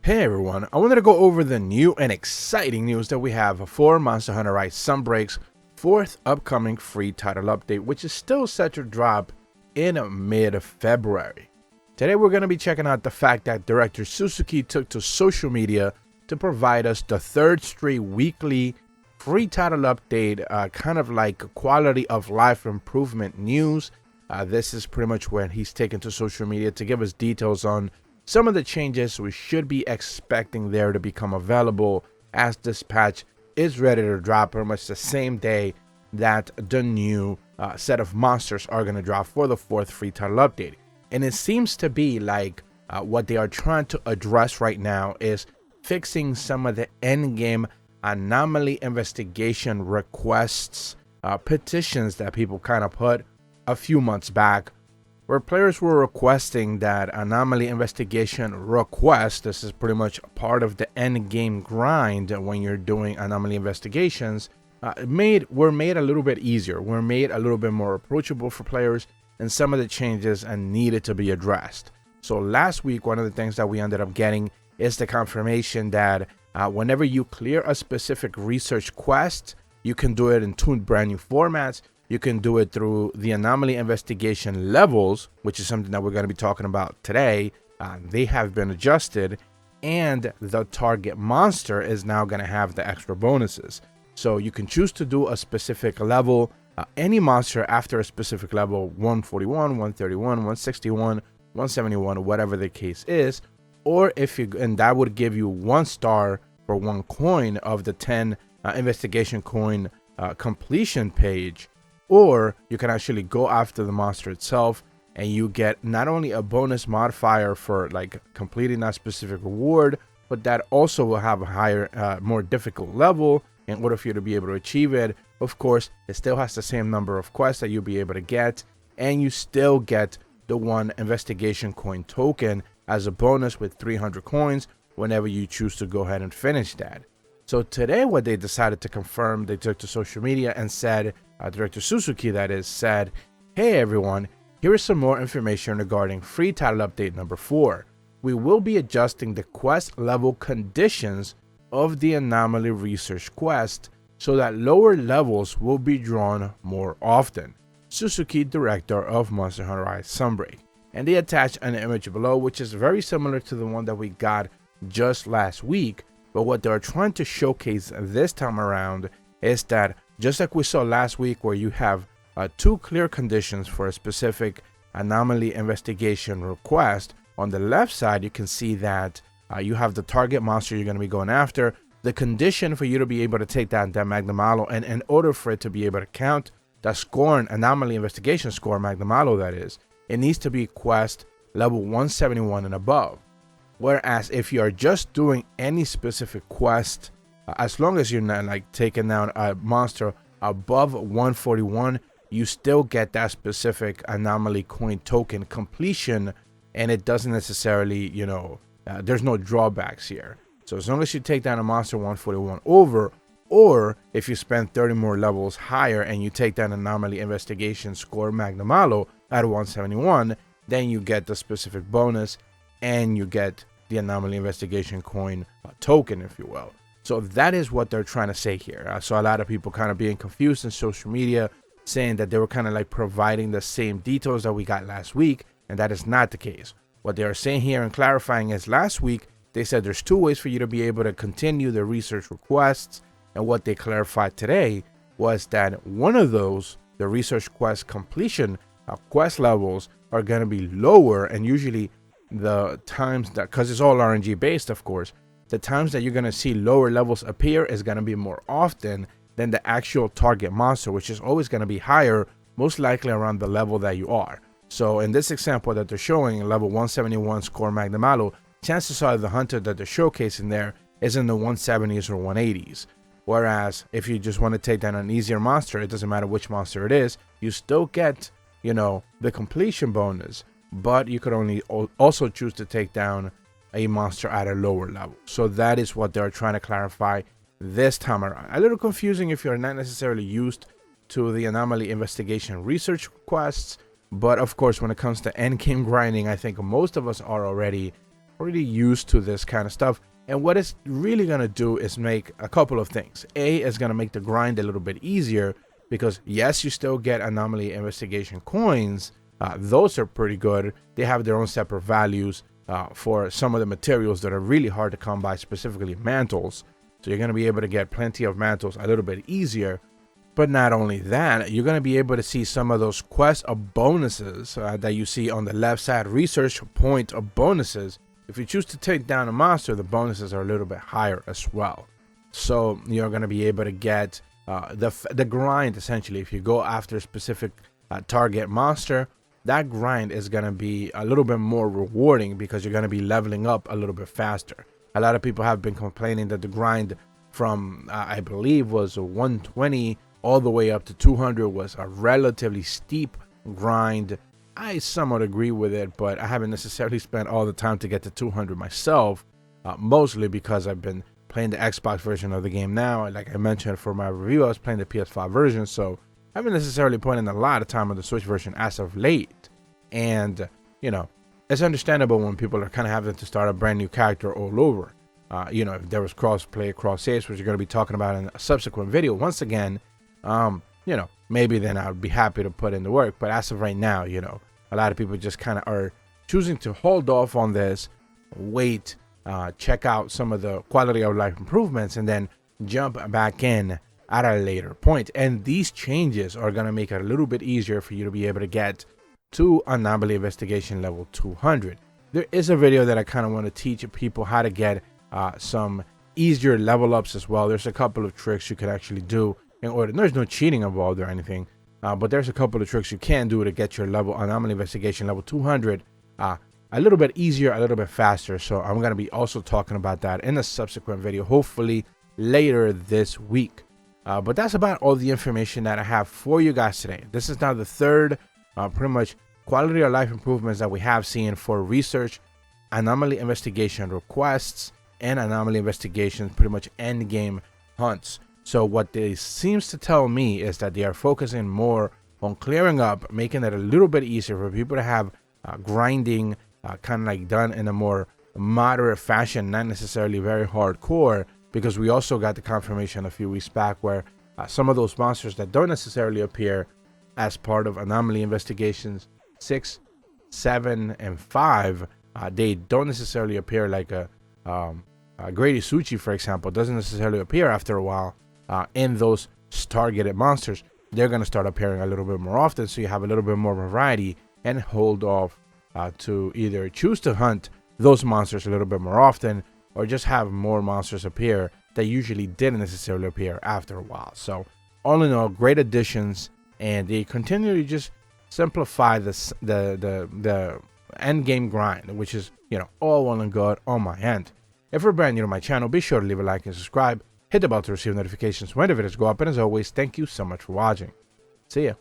Hey everyone, I wanted to go over the new and exciting news that we have for Monster Hunter Rise Sunbreak's 4th upcoming free title update, which is still set to drop in mid-February. Today we're going to be checking out the fact that director Suzuki took to social media to provide us the 3rd straight weekly free title update, kind of like quality of life improvement news. This is pretty much when he's taken to social media to give us details on some of the changes we should be expecting there to become available, as this patch is ready to drop pretty much the same day that the new set of monsters are going to drop for the 4th free title update. And it seems to be like what they are trying to address right now is fixing some of the endgame anomaly investigation requests, petitions that people kind of put a few months back, where players were requesting that anomaly investigation request. This is pretty much part of the end game grind when you're doing anomaly investigations. Were made a little bit easier, were made a little bit more approachable for players, and some of the changes needed to be addressed. So last week, one of the things that we ended up getting is the confirmation that whenever you clear a specific research quest, you can do it in 2 brand new formats. You can do it through the anomaly investigation levels, which is something that we're going to be talking about today. They have been adjusted, and the target monster is now going to have the extra bonuses. So you can choose to do a specific level, any monster after a specific level, 141, 131, 161, 171, whatever the case is. Or and that would give you 1 star for 1 coin of the 10 investigation coin completion page. Or you can actually go after the monster itself, and you get not only a bonus modifier for like completing that specific reward, but that also will have a higher, more difficult level in order for you to be able to achieve it. Of course, it still has the same number of quests that you'll be able to get, and you still get the 1 investigation coin token as a bonus with 300 coins whenever you choose to go ahead and finish that. So today what they decided to confirm, they took to social media and said, Director Suzuki that is, said, "Hey everyone, here is some more information regarding free title update number 4. We will be adjusting the quest level conditions of the anomaly research quest so that lower levels will be drawn more often. Suzuki, director of Monster Hunter Rise Sunbreak." And they attach an image below, which is very similar to the one that we got just last week. But what they're trying to showcase this time around is that, just like we saw last week, where you have 2 clear conditions for a specific anomaly investigation request, on the left side you can see that you have the target monster you're going to be going after, the condition for you to be able to take that Magnamalo, and in order for it to be able to count the score, anomaly investigation score, Magnamalo that is, it needs to be quest level 171 and above. Whereas if you are just doing any specific quest, as long as you're not like taking down a monster above 141, you still get that specific anomaly coin token completion, and it doesn't necessarily, there's no drawbacks here. So as long as you take down a monster 141 over, or if you spend 30 more levels higher and you take down anomaly investigation score Magnamalo at 171, then you get the specific bonus, and you get the anomaly investigation coin token, if you will. So that is what they're trying to say here. I saw a lot of people kind of being confused in social media, saying that they were kind of like providing the same details that we got last week, and that is not the case. What they are saying here and clarifying is, last week they said there's 2 ways for you to be able to continue the research requests, and what they clarified today was that one of those, the research quest completion quest levels, are going to be lower, and usually the times that, because it's all RNG based, of course, the times that you're going to see lower levels appear is going to be more often than the actual target monster, which is always going to be higher, most likely around the level that you are. So in this example that they're showing, level 171 score Magnamalo, chances are the hunter that they're showcasing there is in the 170s or 180s. Whereas if you just want to take down an easier monster, it doesn't matter which monster it is, you still get, the completion bonus, but you could only also choose to take down a monster at a lower level. So that is what they're trying to clarify this time around. A little confusing if you're not necessarily used to the anomaly investigation research quests, but of course when it comes to endgame grinding, I think most of us are already. already used to this kind of stuff. And what it's really going to do is make a couple of things. A, is going to make the grind a little bit easier because, yes, you still get anomaly investigation coins. Those are pretty good. They have their own separate values for some of the materials that are really hard to come by, specifically mantles. So you're going to be able to get plenty of mantles a little bit easier. But not only that, you're going to be able to see some of those quest bonuses that you see on the left side, research point of bonuses. If you choose to take down a monster, the bonuses are a little bit higher as well. So you're going to be able to get the grind, essentially. If you go after a specific target monster, that grind is going to be a little bit more rewarding because you're going to be leveling up a little bit faster. A lot of people have been complaining that the grind from, I believe, was 120 all the way up to 200 was a relatively steep grind. I somewhat agree with it, but I haven't necessarily spent all the time to get to 200 myself, mostly because I've been playing the Xbox version of the game now. Like I mentioned for my review, I was playing the PS5 version, so I haven't necessarily put in a lot of time on the Switch version as of late. And, you know, it's understandable when people are kind of having to start a brand new character all over. You know, if there was cross-play, cross-saves, which you're going to be talking about in a subsequent video, once again, you know, maybe then I would be happy to put in the work. But as of right now, you know, a lot of people just kind of are choosing to hold off on this, wait, check out some of the quality of life improvements, and then jump back in at a later point. And these changes are going to make it a little bit easier for you to be able to get to anomaly investigation level 200. There is a video that I kind of want to teach people how to get some easier level ups as well. There's a couple of tricks you could actually do in order. There's no cheating involved or anything. But there's a couple of tricks you can do to get your level anomaly investigation level 200 a little bit easier, a little bit faster. So I'm going to be also talking about that in a subsequent video, hopefully later this week. But that's about all the information that I have for you guys today. This is now the third pretty much quality of life improvements that we have seen for research, anomaly investigation requests, and anomaly investigations, pretty much end game hunts. So what they seems to tell me is that they are focusing more on clearing up, making it a little bit easier for people to have grinding kind of like done in a more moderate fashion, not necessarily very hardcore, because we also got the confirmation a few weeks back where some of those monsters that don't necessarily appear as part of anomaly investigations 6, 7, and 5, they don't necessarily appear like a Grady Suchi, for example, doesn't necessarily appear after a while. In those targeted monsters, they're going to start appearing a little bit more often, so you have a little bit more variety and hold off to either choose to hunt those monsters a little bit more often or just have more monsters appear that usually didn't necessarily appear after a while. So all in all, great additions, and they continue to just simplify the end game grind, which is, you know, all well and good on my end. If you're brand new to my channel, be sure to leave a like and subscribe. Hit the bell to receive notifications when the videos go up, and as always, thank you so much for watching. See ya.